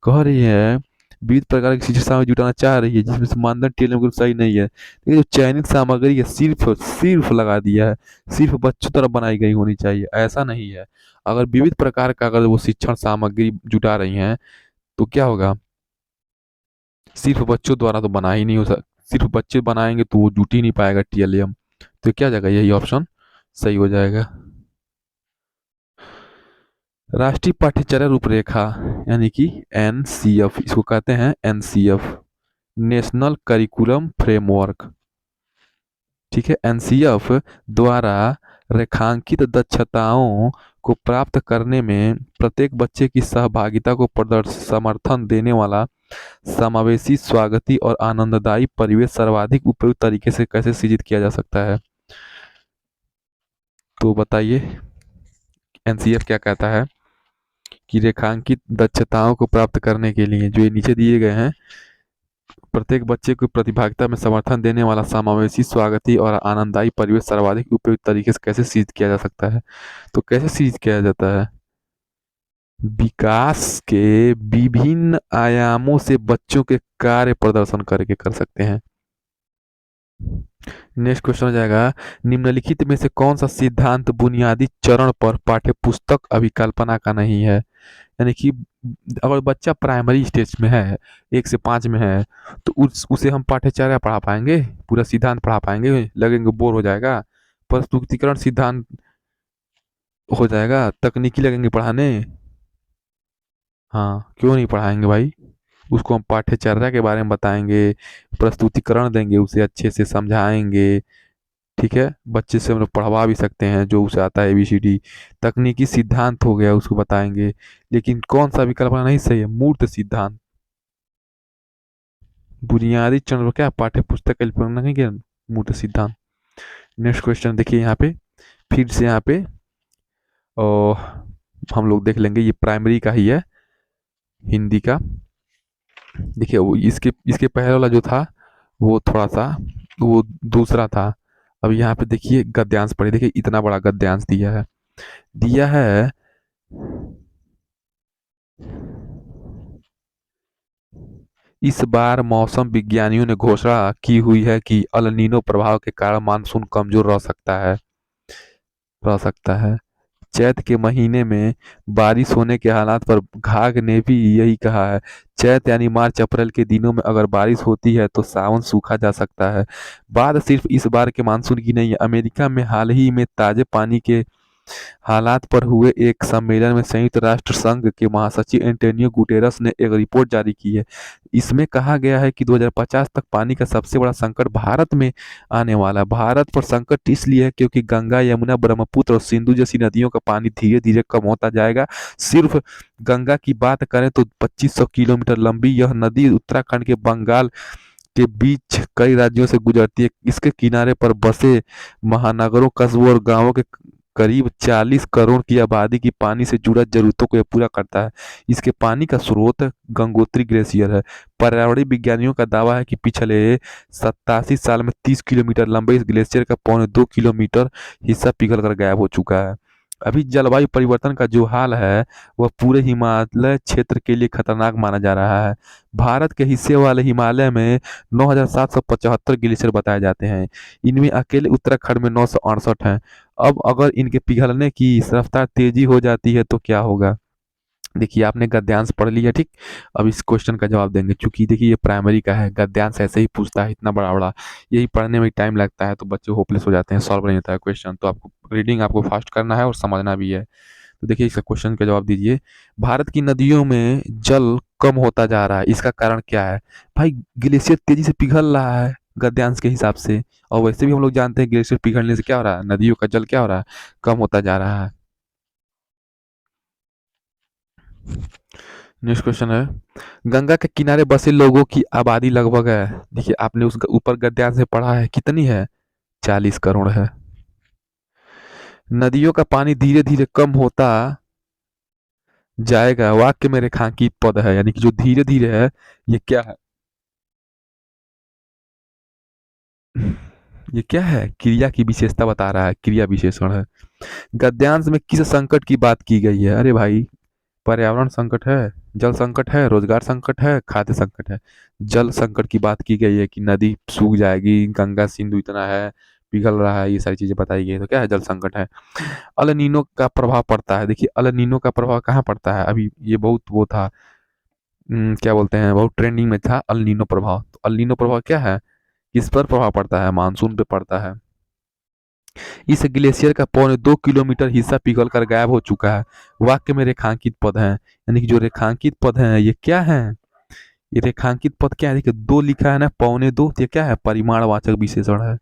कह रही है विविध प्रकार की शिक्षण सामग्री जुटाना चाह रही है, जिसमें से मानदंड टीएलएम ग्रुप सही नहीं है। लेकिन जो चयनित सामग्री है, सिर्फ सिर्फ लगा दिया है, सिर्फ बच्चों द्वारा बनाई गई होनी चाहिए, ऐसा नहीं है। अगर विविध प्रकार का अगर वो शिक्षण सामग्री जुटा रही हैं, तो क्या होगा, सिर्फ बच्चों द्वारा तो बना ही नहीं हो सकता। सिर्फ बच्चे बनाएंगे तो वो जुट ही नहीं पाएगा टीएलएम। तो क्या जाएगा, यही ऑप्शन सही हो जाएगा। राष्ट्रीय पाठ्यचर्या रूपरेखा यानी कि एनसीएफ, इसको कहते हैं एनसीएफ, नेशनल करिकुलम फ्रेमवर्क। ठीक है, एनसीएफ द्वारा रेखांकित दक्षताओं को प्राप्त करने में प्रत्येक बच्चे की सहभागिता को समर्थन देने वाला समावेशी, स्वागती और आनंददायी परिवेश सर्वाधिक उपयुक्त तरीके से कैसे सृजित किया जा सकता है? तो बताइए, एनसीएफ क्या कहता है कि रेखांकित दक्षताओं को प्राप्त करने के लिए जो ये नीचे दिए गए हैं, प्रत्येक बच्चे को प्रतिभागिता में समर्थन देने वाला समावेशी, स्वागती और आनंददायी परिवेश सर्वाधिक उपयुक्त तरीके से कैसे सृजित किया जा सकता है? तो कैसे सृजित किया जाता है? विकास के विभिन्न आयामों से बच्चों के कार्य प्रदर्शन करके कर सकते हैं। नेक्स्ट क्वेश्चन हो जाएगा, निम्नलिखित में से कौन सा सिद्धांत बुनियादी चरण पर पाठ्यपुस्तक अभिकल्पना का नहीं है? यानी कि अगर बच्चा प्राइमरी स्टेज में है, 1 से 5 में है, तो उसे हम पाठ्यचर्या पढ़ा पाएंगे, पूरा सिद्धांत पढ़ा पाएंगे? लगेंगे बोर हो जाएगा। प्रस्तुतिकरण सिद्धांत हो जाएगा, तकनीकी लगेंगे पढ़ाने। हाँ, क्यों नहीं पढ़ाएंगे भाई। उसको हम पाठ्यचर्या के बारे में बताएंगे, प्रस्तुतिकरण देंगे, उसे अच्छे से समझाएंगे। ठीक है, बच्चे से हम लोग पढ़वा भी सकते हैं, जो उसे आता है एबीसीडी। तकनीकी सिद्धांत हो गया, उसको बताएंगे। लेकिन कौन सा विकल्प नहीं सही है? मूर्त सिद्धांत। बुनियादी चरण क्या पाठ्य पुस्तक कल्पना नहीं क्या, मूर्त सिद्धांत। नेक्स्ट क्वेश्चन देखिए यहाँ पे, फिर से यहाँ पे और हम लोग देख लेंगे, ये प्राइमरी का ही है, हिंदी का। देखिए वो इसके इसके पहले वाला जो था वो थोड़ा सा वो दूसरा था। अब यहाँ पे देखिए गद्यांश पढ़े, देखिए इतना बड़ा गद्यांश दिया है। इस बार मौसम विज्ञानियों ने घोषणा की हुई है कि अल नीनो प्रभाव के कारण मानसून कमजोर रह सकता है। चैत के महीने में बारिश होने के हालात पर घाग ने भी यही कहा है। चैत यानी मार्च अप्रैल के दिनों में अगर बारिश होती है तो सावन सूखा जा सकता है। बात सिर्फ इस बार के मानसून की नहीं है। अमेरिका में हाल ही में ताजे पानी के हालात पर हुए एक सम्मेलन में संयुक्त राष्ट्र संघ के महासचिव एंटोनियो गुटेरस ने एक रिपोर्ट जारी की है। इसमें कहा गया है कि 2050 तक पानी का सबसे बड़ा संकट भारत में आने वाला है। भारत पर संकट इसलिए है क्योंकि गंगा, यमुना, ब्रह्मपुत्र और सिंधु जैसी नदियों का पानी धीरे धीरे कम होता जाएगा। सिर्फ गंगा की बात करें तो 2500 किलोमीटर लंबी यह नदी उत्तराखंड के बंगाल के बीच कई राज्यों से गुजरती है। इसके किनारे पर बसे महानगरों, कस्बों और गांवों के करीब 40 करोड़ की आबादी की पानी से जुड़ा जरूरतों को यह पूरा करता है। इसके पानी का स्रोत गंगोत्री ग्लेशियर है। पर्यावरणीय विज्ञानियों का दावा है कि पिछले 87 साल में 30 किलोमीटर लंबे इस ग्लेशियर का 2.25 किलोमीटर हिस्सा पिघल कर गायब हो चुका है। अभी जलवायु परिवर्तन का जो हाल है वह पूरे हिमालय क्षेत्र के लिए खतरनाक माना जा रहा है। भारत के हिस्से वाले हिमालय में 9,775 ग्लेशियर बताए जाते हैं। इनमें अकेले उत्तराखंड में 968 हैं। अब अगर इनके पिघलने की रफ्तार तेजी हो जाती है तो क्या होगा? देखिए, आपने गद्यांश पढ़ लिया, ठीक। अब इस क्वेश्चन का जवाब देंगे, क्योंकि देखिए ये प्राइमरी का है, गद्यांश ऐसे ही पूछता है इतना बड़ा बड़ा, यही पढ़ने में टाइम लगता है तो बच्चे होपलेस हो जाते हैं, सॉल्व नहीं होता है क्वेश्चन। तो आपको रीडिंग आपको फास्ट करना है और समझना भी है। तो देखिए इसका क्वेश्चन का जवाब दीजिए। भारत की नदियों में जल कम होता जा रहा है, इसका कारण क्या है? भाई, ग्लेशियर तेजी से पिघल रहा है गद्यांश के हिसाब से, और वैसे भी हम लोग जानते हैं ग्लेशियर पिघलने से क्या हो रहा है, नदियों का जल क्या हो रहा है, कम होता जा रहा है। नेक्स्ट क्वेश्चन है, गंगा के किनारे बसे लोगों की आबादी लगभग है, देखिए आपने उस ऊपर गद्यांश में पढ़ा है, कितनी है? 40 करोड़ है। नदियों का पानी धीरे धीरे कम होता जाएगा, वाक्य में रेखांकित पद है, यानी कि जो धीरे धीरे है ये क्या है? ये क्या है? क्रिया की विशेषता बता रहा है, क्रिया विशेषण है। गद्यांश में किस संकट की बात की गई है? अरे भाई, पर्यावरण संकट है, जल संकट है, रोजगार संकट है, खाद्य संकट है। जल संकट की बात की गई है कि नदी सूख जाएगी, गंगा सिंधु इतना है, पिघल रहा है, ये सारी चीजें बताई गई है, तो क्या है? जल संकट है। अल नीनो का प्रभाव पड़ता है, देखिए अल नीनो का प्रभाव कहाँ पड़ता है? अभी ये बहुत वो था, क्या बोलते हैं, बहुत ट्रेंडिंग में था अल नीनो प्रभाव। तो अल नीनो प्रभाव क्या है? किस पर प्रभाव पड़ता है? मानसून पे पड़ता है। इस ग्लेशियर का 2.25 किलोमीटर हिस्सा पिघल कर गायब हो चुका है, वाक्य में रेखांकित पद है, यानी कि जो रेखांकित पद है ये क्या है? ये रेखांकित पद क्या है? देखिए दो लिखा है ना, 2.25, तो ये क्या है? परिमाणवाचक विशेषण है,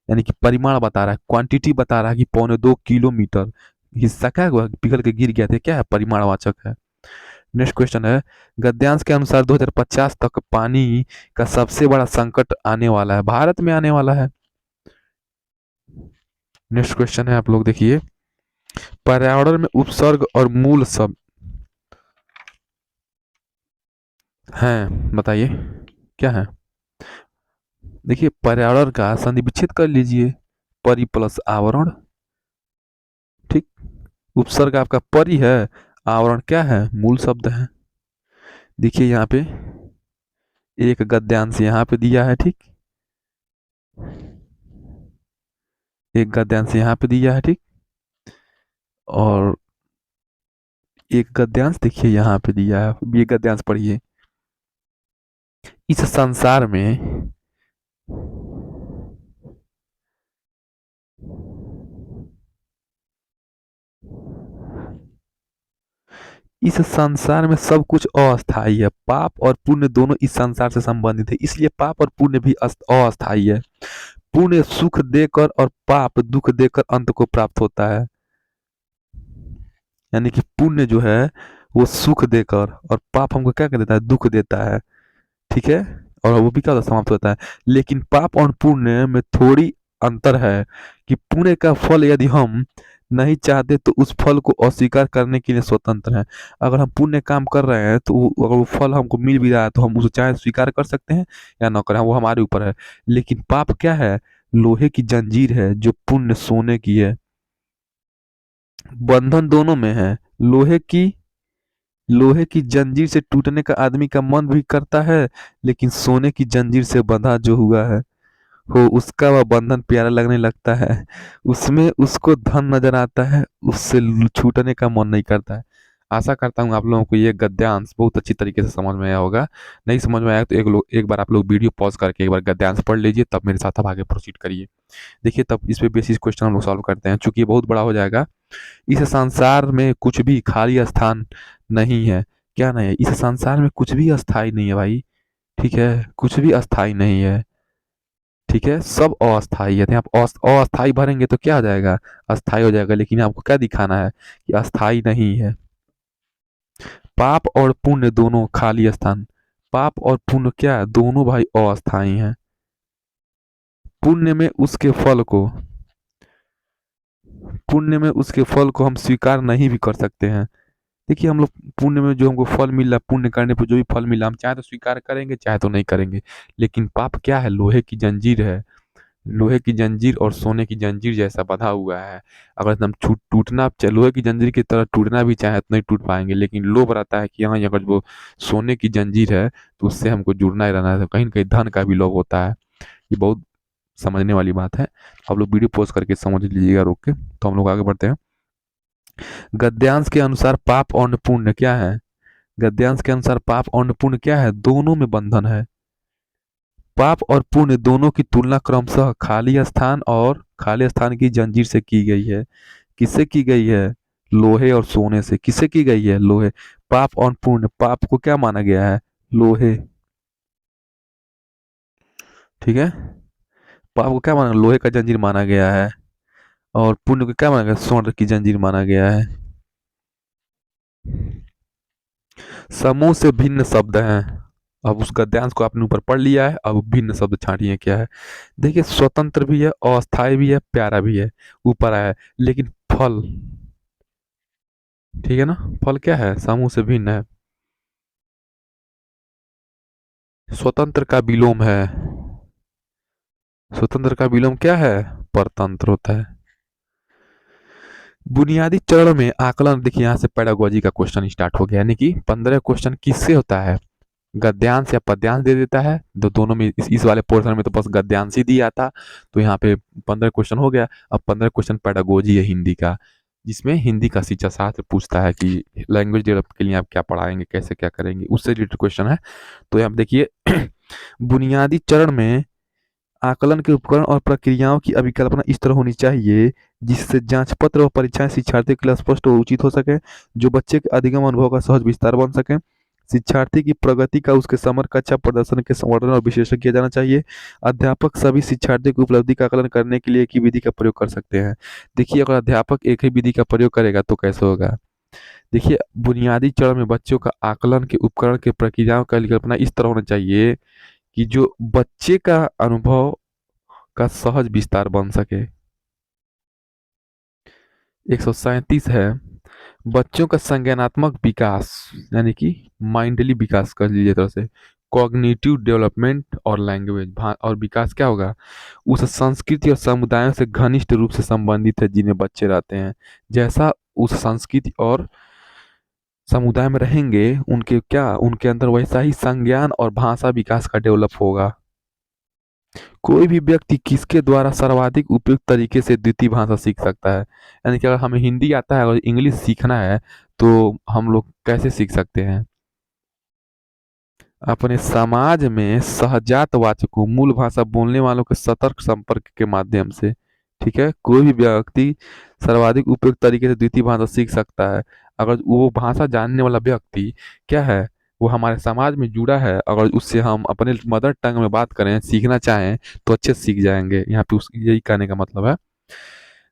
यानी कि परिमाण बता रहा है, क्वांटिटी बता रहा है कि 2.25 किलोमीटर हिस्सा क्या हुआ, पिघल के गिर गया था, क्या है? परिमाणवाचक है। नेक्स्ट क्वेश्चन है, गद्यांश के अनुसार 2050 तक पानी का सबसे बड़ा संकट आने वाला है, भारत में आने वाला है। नेक्स्ट क्वेश्चन है, आप लोग देखिए, पर्यावरण में उपसर्ग और मूल शब्द हैं, बताइए क्या है? देखिए पर्यावरण का संधि विच्छेद कर लीजिए, परि प्लस आवरण, ठीक। उपसर्ग आपका परि है, आवरण क्या है? मूल शब्द है। देखिए यहाँ पे एक गद्यांश यहाँ पे दिया है, ठीक, एक गद्यांश यहाँ पे दिया है, ठीक, और एक गद्यांश देखिए यहाँ पे दिया है, ये गद्यांश पढ़िए। इस संसार में इस संसार में सब कुछ अस्थाई है, पाप और पुण्य दोनों इस संसार से संबंधित है, इसलिए पाप और पुण्य भी अस्थाई है। पुण्य सुख देकर और पाप दुख देकर अंत को प्राप्त होता है, यानी कि पुण्य जो है वो सुख देकर, और पाप हमको क्या कर देता है? दुख देता है, ठीक है, और वो भी क्या होता है? समाप्त होता है। लेकिन पाप और पुण्य में थोड़ी अंतर है कि पुण्य का फल यदि हम नहीं चाहते तो उस फल को अस्वीकार करने के लिए स्वतंत्र हैं। अगर हम पुण्य काम कर रहे हैं तो अगर वो फल हमको मिल भी रहा है तो हम उसे चाहे स्वीकार कर सकते हैं या ना करें, वो हमारे ऊपर है। लेकिन पाप क्या है? लोहे की जंजीर है, जो पुण्य सोने की है। बंधन दोनों में है, लोहे की जंजीर से टूटने का आदमी का मन भी करता है, लेकिन सोने की जंजीर से बंधा जो हुआ है हो उसका वह बंधन प्यारा लगने लगता है, उसमें उसको धन नजर आता है, उससे छूटने का मन नहीं करता है। आशा करता हूँ आप लोगों को ये गद्यांश बहुत अच्छी तरीके से समझ में आया होगा। नहीं समझ में आया तो एक बार आप लोग वीडियो पॉज करके एक बार गद्यांश पढ़ लीजिए, तब मेरे साथ आप आगे प्रोसीड करिए। देखिए तब इस पे बेसिस क्वेश्चन हम लोग सॉल्व करते हैं, चूंकि ये बहुत बड़ा हो जाएगा। इस संसार में कुछ भी खाली स्थान नहीं है, क्या नहीं है? इस संसार में कुछ भी अस्थाई नहीं है भाई, ठीक है, कुछ भी अस्थाई नहीं है, ठीक है, सब अस्थाई है। तो आप अस्थाई भरेंगे तो क्या आ जाएगा? अस्थाई हो जाएगा, लेकिन आपको क्या दिखाना है कि अस्थाई नहीं है। पाप और पुण्य दोनों खाली स्थान, पाप और पुण्य क्या है, दोनों भाई अस्थाई हैं। पुण्य में उसके फल को पुण्य में उसके फल को हम स्वीकार नहीं भी कर सकते हैं। देखिए हम लोग पुण्य में जो हमको फल मिला, पुण्य करने पर जो भी फल मिला, हम चाहे तो स्वीकार करेंगे चाहे तो नहीं करेंगे। लेकिन पाप क्या है, लोहे की जंजीर है। लोहे की जंजीर और सोने की जंजीर जैसा बंधा हुआ है। अगर एकदम छूट टूटना लोहे की जंजीर की तरह टूटना भी चाहे तो नहीं टूट पाएंगे, लेकिन लोभ रहता है कि हाँ अगर वो सोने की जंजीर है तो उससे हमको जुड़ना ही रहना है। तो कहीं ना कहीं धन का भी लोभ होता है। ये बहुत समझने वाली बात है। आप लोग वीडियो पॉज करके समझ लीजिएगा रोक के। तो हम लोग आगे बढ़ते हैं। गद्यांश के अनुसार पाप और पुण्य क्या है। गद्यांश के अनुसार पाप और पुण्य क्या है, दोनों में बंधन है। पाप और पुण्य दोनों की तुलना क्रमशः खाली स्थान की जंजीर से की गई है। किससे की गई है, लोहे और सोने से। किससे की गई है, लोहे। पाप और पुण्य, पाप को क्या माना गया है, लोहे। ठीक है। पाप को क्या माना, लोहे का जंजीर माना गया है। और पुण्य को क्या माना गया, स्वर्ण की जंजीर माना गया है। समूह से भिन्न शब्द हैं। अब उस गद्यांश को आपने ऊपर पढ़ लिया है, अब भिन्न शब्द छांटिए क्या है। देखिए स्वतंत्र भी है, अस्थाई भी है, प्यारा भी है, ऊपर आया है। लेकिन फल, ठीक है ना, फल क्या है, समूह से भिन्न है। स्वतंत्र का विलोम है। स्वतंत्र का विलोम क्या है, परतंत्र होता है। बुनियादी चरण में आकलन, देखिए यहाँ से पेडागोजी का क्वेश्चन स्टार्ट हो गया, यानी कि 15 क्वेश्चन किससे होता है, गद्यांश या पद्यांश दे देता है। तो दोनों में इस वाले पोर्शन में तो बस गद्यांश ही दिया था। तो यहाँ पे 15 क्वेश्चन हो गया। अब 15 क्वेश्चन पेडागोजी है हिंदी का, जिसमें हिंदी का शिक्षा शास्त्र पूछता है कि लैंग्वेज डेवलप के लिए आप क्या पढ़ाएंगे, कैसे क्या करेंगे, उससे रिलेटेड क्वेश्चन है। तो यहाँ पे देखिए बुनियादी चरण में आकलन के उपकरण और प्रक्रियाओं की अभिकल्पना इस तरह होनी चाहिए जिससे जांच पत्र और परीक्षाएं शिक्षार्थी के लिए स्पष्ट और उचित हो सके, जो बच्चे के अधिगम अनुभव का सहज विस्तार बन सके। शिक्षार्थी की प्रगति का उसके समग्र कक्षा प्रदर्शन के संवर्धन और विश्लेषण किया जाना चाहिए। अध्यापक सभी शिक्षार्थियों की उपलब्धि का आकलन करने के लिए एक ही विधि का प्रयोग कर सकते हैं। देखिए अगर अध्यापक एक ही विधि का प्रयोग करेगा तो कैसे होगा। देखिए बुनियादी चरण में बच्चों का आकलन के उपकरण के प्रक्रियाओं का कल्पना इस तरह होना चाहिए कि जो बच्चे का अनुभव का सहज विस्तार बन सके। 137 है, बच्चों का संज्ञानात्मक विकास, यानी कि माइंडली विकास कर लीजिए तरह से, कॉग्निटिव डेवलपमेंट और लैंग्वेज और विकास क्या होगा, उस संस्कृति और समुदायों से घनिष्ठ रूप से संबंधित है जिनमें बच्चे रहते हैं। जैसा उस संस्कृति और समुदाय में रहेंगे उनके अंदर वैसा ही संज्ञान और भाषा विकास का डेवलप होगा। कोई भी व्यक्ति किसके द्वारा सर्वाधिक उपयुक्त तरीके से द्वितीय भाषा सीख सकता है, यानी कि अगर हमें हिंदी आता है और इंग्लिश सीखना है तो हम लोग कैसे सीख सकते हैं, अपने समाज में सहजात वाचकों, मूल भाषा बोलने वालों के सतर्क संपर्क के माध्यम से। ठीक है, कोई भी व्यक्ति सर्वाधिक उपयुक्त तरीके से द्वितीय भाषा सीख सकता है अगर वो भाषा जानने वाला व्यक्ति क्या है, वो हमारे समाज में जुड़ा है। अगर उससे हम अपने मदर टंग में बात करें, सीखना चाहें तो अच्छे से सीख जाएंगे। यहाँ पे उस यही कहने का मतलब है।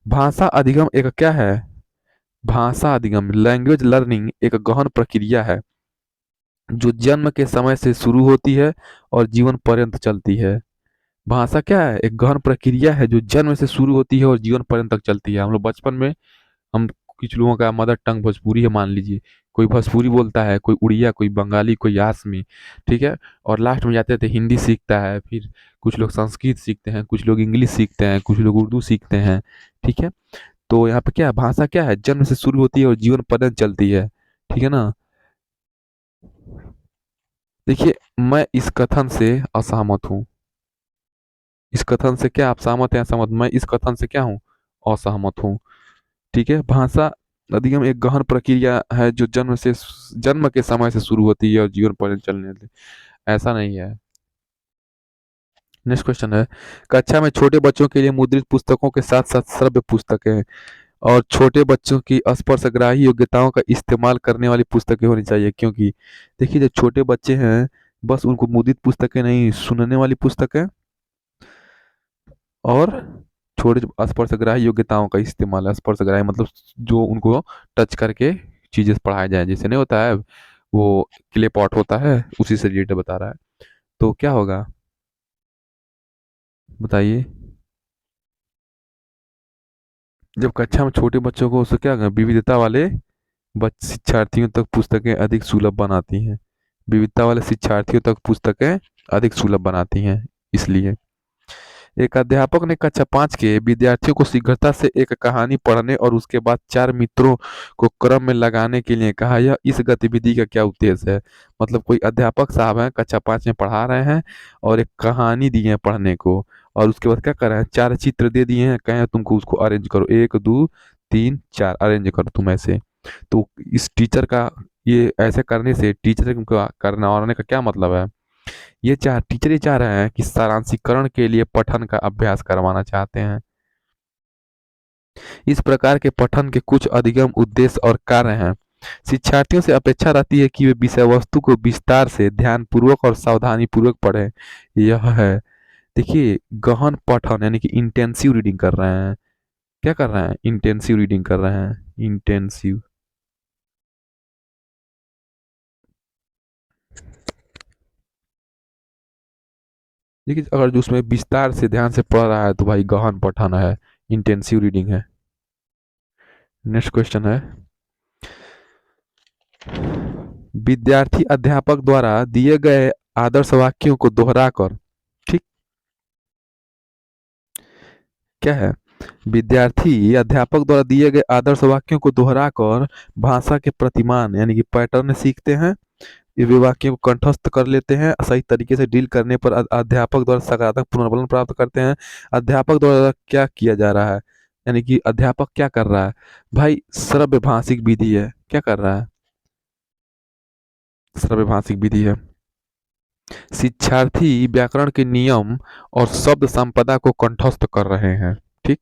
भाषा अधिगम एक क्या है, भाषा अधिगम लैंग्वेज लर्निंग एक गहन प्रक्रिया है जो जन्म के समय से शुरू होती है और जीवन पर्यंत चलती है। भाषा क्या है, एक गहन प्रक्रिया है जो जन्म से शुरू होती है और जीवन पर्यंत तक चलती है। हम लोग बचपन में, हम कुछ लोगों का मदर टंग भोजपुरी है मान लीजिए, कोई भोजपुरी बोलता है, कोई उड़िया, कोई बंगाली, कोई आसमी। ठीक है, और लास्ट में जाते थे हिंदी सीखता है, फिर कुछ लोग संस्कृत सीखते हैं, कुछ लोग इंग्लिश सीखते हैं, कुछ लोग उर्दू सीखते हैं। ठीक है, तो यहाँ पे क्या है, भाषा क्या है, जन्म से शुरू होती है और जीवन पर्यंत चलती है। ठीक है ना। देखिए मैं इस कथन से असहमत हूँ। इस कथन से क्या आप सहमत हैं असहमत, मैं इस कथन से क्या हूँ, असहमत हूँ। ठीक है, भाषा अधिगम एक गहन प्रक्रिया है जो जन्म के समय से शुरू होती है और जीवन पर्यंत चलने लगती है। ऐसा नहीं है। नेक्स्ट क्वेश्चन है, कक्षा में छोटे बच्चों के लिए मुद्रित पुस्तकों के साथ साथ श्रव्य पुस्तकें और छोटे बच्चों की स्पर्शग्राही योग्यताओं का इस्तेमाल करने वाली पुस्तकें होनी चाहिए। क्योंकि देखिए जो छोटे बच्चे हैं, बस उनको मुद्रित पुस्तकें नहीं, सुनने वाली पुस्तकें और छोटे स्पर्शग्राही योग्यताओं का इस्तेमाल है। स्पर्शग्राही मतलब जो उनको टच करके चीजें पढ़ाया जाए, जैसे नहीं होता है वो क्ले पॉट होता है, उसी से रिलेटेड बता रहा है। तो क्या होगा बताइए। जब कक्षा में छोटे बच्चों को उससे क्या होगा, विविधता वाले शिक्षार्थियों तक पुस्तकें अधिक सुलभ बनाती हैं। विविधता वाले शिक्षार्थियों तक पुस्तकें अधिक सुलभ बनाती हैं, इसलिए एक अध्यापक ने कक्षा 5 के विद्यार्थियों को शीघ्रता से एक कहानी पढ़ने और उसके बाद चार मित्रों को क्रम में लगाने के लिए कहा। यह इस गतिविधि का क्या उद्देश्य है? मतलब कोई अध्यापक साहब हैं, कक्षा 5 में पढ़ा रहे हैं और एक कहानी दी है पढ़ने को, और उसके बाद क्या कर रहे हैं, चार चित्र दे दिए हैं, कहे हैं तुमको उसको अरेंज करो, एक दो तीन चार अरेंज करो तुम ऐसे। तो इस टीचर का ये ऐसे करने से टीचर का करना और का क्या मतलब है? टीचर ये चाह रहे हैं कि सारांशीकरण के लिए पठन का अभ्यास करवाना चाहते हैं। इस प्रकार के पठन के कुछ अधिगम उद्देश्य और कार्य हैं। शिक्षार्थियों से अपेक्षा रहती है कि वे विषय वस्तु को विस्तार से ध्यानपूर्वक और सावधानी पूर्वक पढ़ें। यह है, देखिए, गहन पठन यानी कि इंटेंसिव रीडिंग कर रहे हैं। क्या कर रहे हैं? इंटेंसिव रीडिंग कर रहे हैं, इंटेंसिव। देखिए, अगर जो उसमें विस्तार से ध्यान से पढ़ रहा है तो भाई गहन पठन है, इंटेंसिव रीडिंग है। नेक्स्ट क्वेश्चन है, विद्यार्थी अध्यापक द्वारा दिए गए आदर्श वाक्यों को दोहराकर, ठीक, क्या है, विद्यार्थी अध्यापक द्वारा दिए गए आदर्श वाक्यों को दोहराकर भाषा के प्रतिमान यानी कि पैटर्न सीखते हैं। ये वे वाक्यों को कंठस्थ कर लेते हैं, सही तरीके से डील करने पर अध्यापक द्वारा सकारात्मक पुनर्बलन प्राप्त करते हैं। अध्यापक द्वारा क्या किया जा रहा है, यानी कि अध्यापक क्या कर रहा है? भाई श्रव्य भाषिक विधि है। क्या कर रहा है? श्रव्य भाषिक विधि है। शिक्षार्थी व्याकरण के नियम और शब्द संपदा को कंठस्थ कर रहे हैं, ठीक,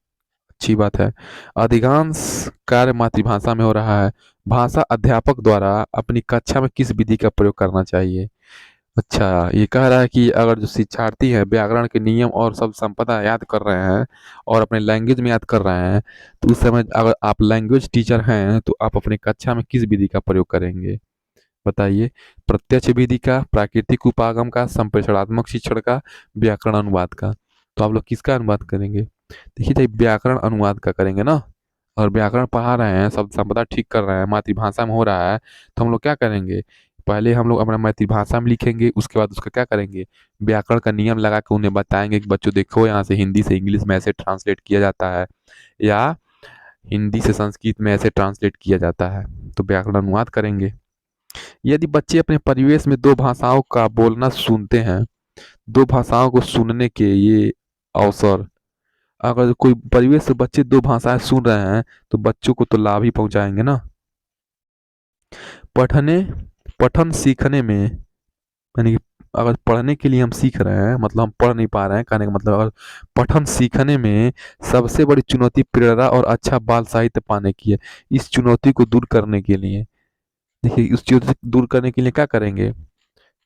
अच्छी बात है। अधिकांश कार्य मातृभाषा में हो रहा है। भाषा अध्यापक द्वारा अपनी कक्षा में किस विधि का प्रयोग करना चाहिए? अच्छा, ये कह रहा है कि अगर जो शिक्षार्थी है व्याकरण के नियम और शब्द संपदा याद कर रहे हैं और अपने लैंग्वेज में याद कर रहे हैं, तो उस समय अगर आप लैंग्वेज टीचर हैं तो आप अपनी कक्षा में किस विधि का प्रयोग करेंगे? बताइए। प्रत्यक्ष विधि का, प्राकृतिक उपागम का, संप्रेषणात्मक शिक्षण का, व्याकरण अनुवाद का। तो आप लोग किसका अनुवाद करेंगे? देखिए, जब व्याकरण अनुवाद का करेंगे ना, और व्याकरण पढ़ा रहे हैं, शब्द संपदा ठीक कर रहे हैं, मातृभाषा में हो रहा है, तो हम लोग क्या करेंगे? पहले हम लोग अपना मातृभाषा में लिखेंगे, उसके बाद उसका क्या करेंगे, व्याकरण का नियम लगा के उन्हें बताएंगे कि बच्चों देखो यहाँ से हिंदी से इंग्लिश में ऐसे ट्रांसलेट किया जाता है, या हिंदी से संस्कृत में ऐसे ट्रांसलेट किया जाता है। तो व्याकरण अनुवाद करेंगे। यदि बच्चे अपने परिवेश में दो भाषाओं का बोलना सुनते हैं, दो भाषाओं को सुनने के ये अवसर, अगर कोई परिवेश से बच्चे दो भाषाएं सुन रहे हैं तो बच्चों को तो लाभ ही पहुंचाएंगे ना। पढ़ने पठन सीखने में, यानी कि अगर पढ़ने के लिए हम सीख रहे हैं, मतलब हम पढ़ नहीं पा रहे हैं, कहने का मतलब अगर पठन सीखने में सबसे बड़ी चुनौती प्रेरणा और अच्छा बाल साहित्य पाने की है। इस चुनौती को दूर करने के लिए, देखिए, उस चुनौती को दूर करने के लिए क्या करेंगे?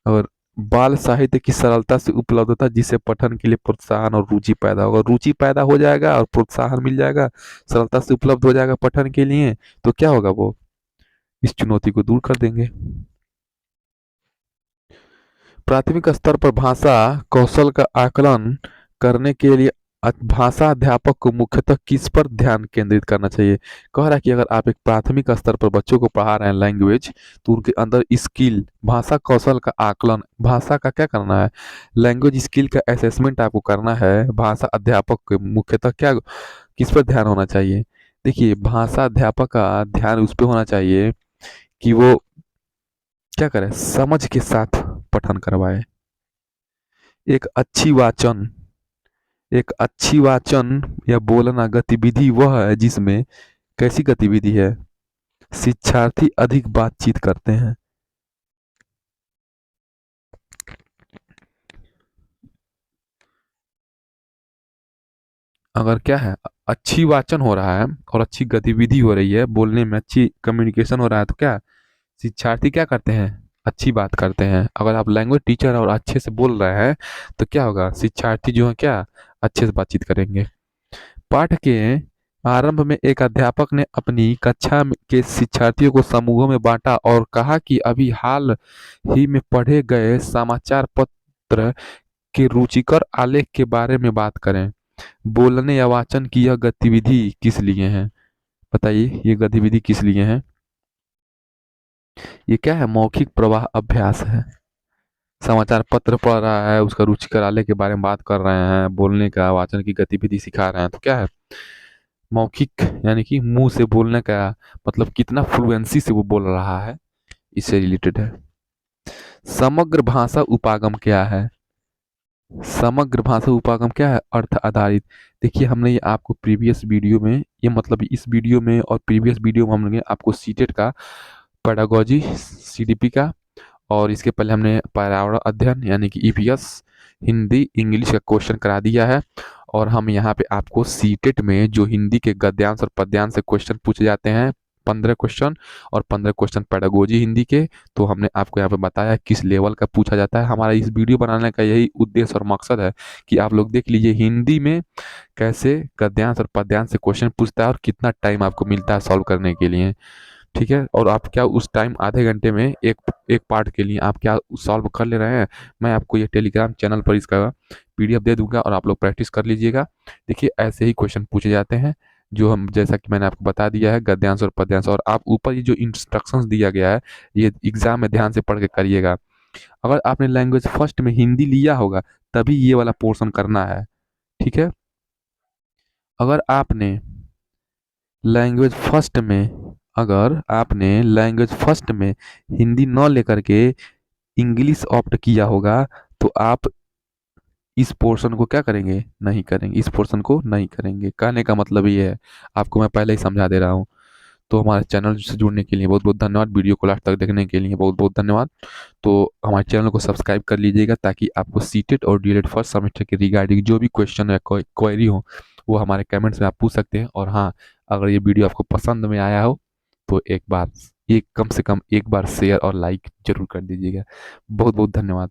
और बाल साहित्य की सरलता से उपलब्धता, जिससे पठन के लिए प्रोत्साहन और रुचि पैदा होगा, रुचि पैदा हो जाएगा और प्रोत्साहन मिल जाएगा, सरलता से उपलब्ध हो जाएगा पठन के लिए, तो क्या होगा, वो इस चुनौती को दूर कर देंगे। प्राथमिक स्तर पर भाषा कौशल का आकलन करने के लिए भाषा अध्यापक को मुख्यतः किस पर ध्यान केंद्रित करना चाहिए? कह रहा है कि अगर आप एक प्राथमिक स्तर पर बच्चों को पढ़ा रहे हैं लैंग्वेज, तो उनके अंदर स्किल, भाषा कौशल का आकलन, भाषा का क्या करना है, लैंग्वेज स्किल का असेसमेंट आपको करना है। भाषा अध्यापक को मुख्यतः क्या, किस पर ध्यान होना चाहिए? देखिए, भाषा अध्यापक का ध्यान उस पर होना चाहिए कि वो क्या करे, समझ के साथ पठन करवाए। एक अच्छी वाचन एक अच्छी वाचन या बोलना गतिविधि वह है जिसमें, कैसी गतिविधि है, शिक्षार्थी अधिक बातचीत करते हैं। अगर क्या है, अच्छी वाचन हो रहा है और अच्छी गतिविधि हो रही है, बोलने में अच्छी कम्युनिकेशन हो रहा है, तो क्या शिक्षार्थी क्या करते हैं, अच्छी बात करते हैं। अगर आप लैंग्वेज टीचर और अच्छे से बोल रहे हैं तो क्या होगा, शिक्षार्थी जो है क्या अच्छे से बातचीत करेंगे। पाठ के आरंभ में एक अध्यापक ने अपनी कक्षा के शिक्षार्थियों को समूहों में बांटा और कहा कि अभी हाल ही में पढ़े गए समाचार पत्र के रुचिकर आलेख के बारे में बात करें। बोलने या वाचन की यह गतिविधि किस लिए है? बताइए, ये गतिविधि किस लिए है? ये क्या है? मौखिक प्रवाह अभ्यास है। समाचार पत्र पढ़ रहा है, उसका रुचिकर आलेख के बारे में बात कर रहे हैं, बोलने का वाचन की गतिविधि सिखा रहे हैं, तो क्या है? मौखिक, यानी कि मुंह से बोलने का, मतलब कितना फ्लुएंसी से वो बोल रहा है, इससे रिलेटेड है। समग्र भाषा उपागम क्या है? समग्र भाषा उपागम क्या है? अर्थ आधारित। देखिए, हमने ये आपको प्रीवियस वीडियो में, ये मतलब इस वीडियो में और प्रीवियस वीडियो में हमने आपको सीटेट का पेडागोजी, सीडीपी का, और इसके पहले हमने पर्यावरण अध्ययन यानी कि ईपीएस, हिंदी इंग्लिश का क्वेश्चन करा दिया है। और हम यहाँ पे आपको सीटेट में जो हिंदी के गद्यांश और पद्यांश से क्वेश्चन पूछे जाते हैं, 15 क्वेश्चन, और 15 क्वेश्चन पेडागोजी हिंदी के, तो हमने आपको यहाँ पे बताया किस लेवल का पूछा जाता है। हमारा इस वीडियो बनाने का यही उद्देश्य और मकसद है कि आप लोग देख लीजिए हिंदी में कैसे गद्यांश और पद्यांश से क्वेश्चन पूछता है और कितना टाइम आपको मिलता है सॉल्व करने के लिए। ठीक है, और आप क्या उस टाइम आधे घंटे में एक एक पार्ट के लिए आप क्या सॉल्व कर ले रहे हैं? मैं आपको ये टेलीग्राम चैनल पर इसका पीडीएफ दे दूंगा और आप लोग प्रैक्टिस कर लीजिएगा। देखिए, ऐसे ही क्वेश्चन पूछे जाते हैं, जो हम, जैसा कि मैंने आपको बता दिया है, गद्यांश और पद्यांश, और आप ऊपर ये जो इंस्ट्रक्शंस दिया गया है, ये एग्जाम में ध्यान से पढ़ के करिएगा। अगर आपने लैंग्वेज फर्स्ट में हिंदी लिया होगा तभी ये वाला पोर्शन करना है। ठीक है, अगर आपने लैंग्वेज फर्स्ट में अगर आपने लैंग्वेज फर्स्ट में हिंदी न लेकर के इंग्लिश ऑप्ट किया होगा तो आप इस पोर्शन को क्या करेंगे? नहीं करेंगे, इस पोर्शन को नहीं करेंगे। कहने का मतलब ये है, आपको मैं पहले ही समझा दे रहा हूँ। तो हमारे चैनल से जुड़ने के लिए बहुत बहुत धन्यवाद, वीडियो को लास्ट तक देखने के लिए बहुत बहुत धन्यवाद। तो हमारे चैनल को सब्सक्राइब कर लीजिएगा ताकि आपको सीटेट और डीएलएड फर्स्ट सेमेस्टर के रिगार्डिंग जो भी क्वेश्चन या क्वेरी हो वो हमारे कमेंट्स में आप पूछ सकते हैं। और हाँ, अगर ये वीडियो आपको पसंद में आया हो तो एक बार, एक कम से कम एक बार शेयर और लाइक जरूर कर दीजिएगा। बहुत बहुत धन्यवाद।